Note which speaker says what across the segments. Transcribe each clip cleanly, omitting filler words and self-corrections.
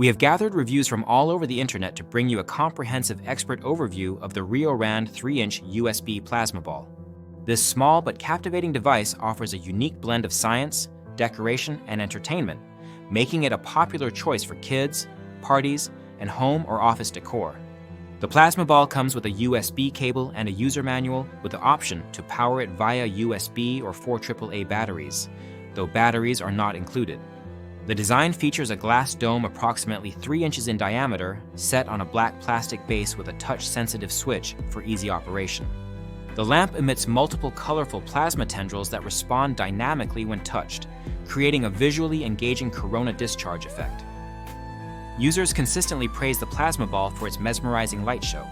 Speaker 1: We have gathered reviews from all over the internet to bring you a comprehensive expert overview of the RioRand 3-inch USB plasma ball. This small but captivating device offers a unique blend of science, decoration, and entertainment, making it a popular choice for kids, parties, and home or office decor. The plasma ball comes with a USB cable and a user manual with the option to power it via USB or 4 AAA batteries, though batteries are not included. The design features a glass dome approximately 3 inches in diameter, set on a black plastic base with a touch-sensitive switch for easy operation. The lamp emits multiple colorful plasma tendrils that respond dynamically when touched, creating a visually engaging corona discharge effect. Users consistently praise the plasma ball for its mesmerizing light show.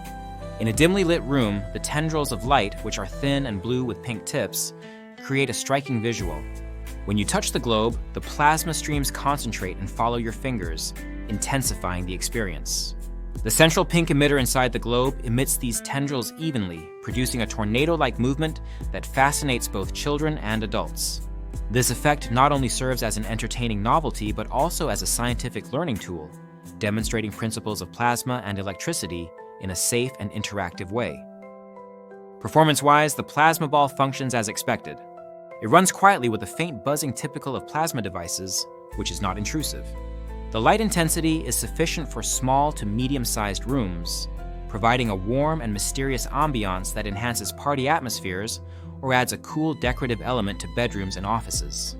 Speaker 1: In a dimly lit room, the tendrils of light, which are thin and blue with pink tips, create a striking visual. When you touch the globe, the plasma streams concentrate and follow your fingers, intensifying the experience. The central pink emitter inside the globe emits these tendrils evenly, producing a tornado-like movement that fascinates both children and adults. This effect not only serves as an entertaining novelty, but also as a scientific learning tool, demonstrating principles of plasma and electricity in a safe and interactive way. Performance-wise, the plasma ball functions as expected. It runs quietly with a faint buzzing typical of plasma devices, which is not intrusive. The light intensity is sufficient for small to medium-sized rooms, providing a warm and mysterious ambiance that enhances party atmospheres or adds a cool decorative element to bedrooms and offices.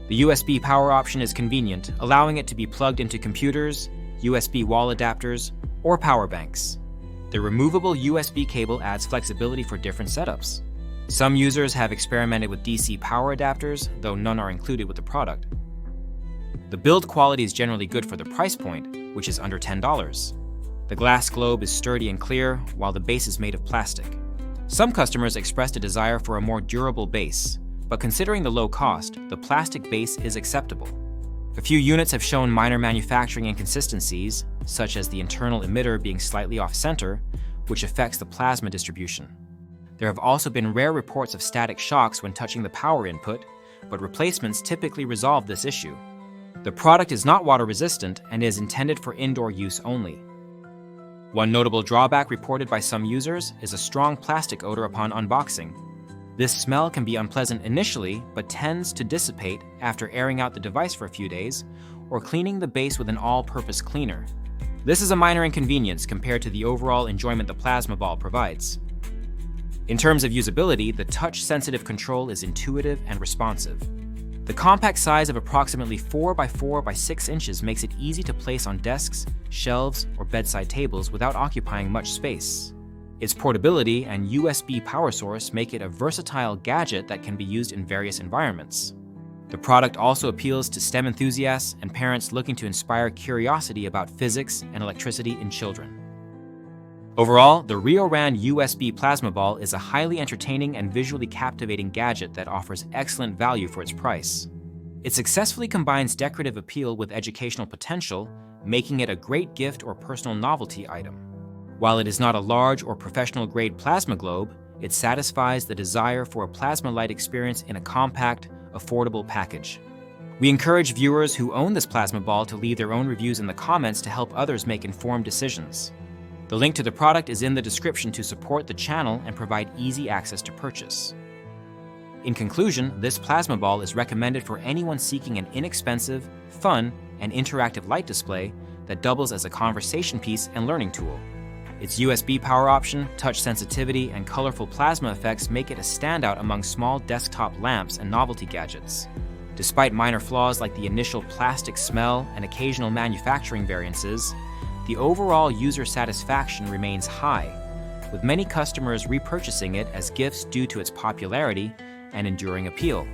Speaker 1: The USB power option is convenient, allowing it to be plugged into computers, USB wall adapters, or power banks. The removable USB cable adds flexibility for different setups. Some users have experimented with DC power adapters, though none are included with the product. The build quality is generally good for the price point, which is under $10. The glass globe is sturdy and clear, while the base is made of plastic. Some customers expressed a desire for a more durable base, but considering the low cost, the plastic base is acceptable. A few units have shown minor manufacturing inconsistencies, such as the internal emitter being slightly off-center, which affects the plasma distribution. There have also been rare reports of static shocks when touching the power input, but replacements typically resolve this issue. The product is not water-resistant and is intended for indoor use only. One notable drawback reported by some users is a strong plastic odor upon unboxing. This smell can be unpleasant initially, but tends to dissipate after airing out the device for a few days or cleaning the base with an all-purpose cleaner. This is a minor inconvenience compared to the overall enjoyment the plasma ball provides. In terms of usability, the touch-sensitive control is intuitive and responsive. The compact size of approximately 4 by 4 by 6 inches makes it easy to place on desks, shelves, or bedside tables without occupying much space. Its portability and USB power source make it a versatile gadget that can be used in various environments. The product also appeals to STEM enthusiasts and parents looking to inspire curiosity about physics and electricity in children. Overall, the RioRand USB plasma ball is a highly entertaining and visually captivating gadget that offers excellent value for its price. It successfully combines decorative appeal with educational potential, making it a great gift or personal novelty item. While it is not a large or professional-grade plasma globe, it satisfies the desire for a plasma light experience in a compact, affordable package. We encourage viewers who own this plasma ball to leave their own reviews in the comments to help others make informed decisions. The link to the product is in the description to support the channel and provide easy access to purchase. In conclusion, this plasma ball is recommended for anyone seeking an inexpensive, fun, and interactive light display that doubles as a conversation piece and learning tool. Its USB power option, touch sensitivity, and colorful plasma effects make it a standout among small desktop lamps and novelty gadgets. Despite minor flaws like the initial plastic smell and occasional manufacturing variances, the overall user satisfaction remains high, with many customers repurchasing it as gifts due to its popularity and enduring appeal.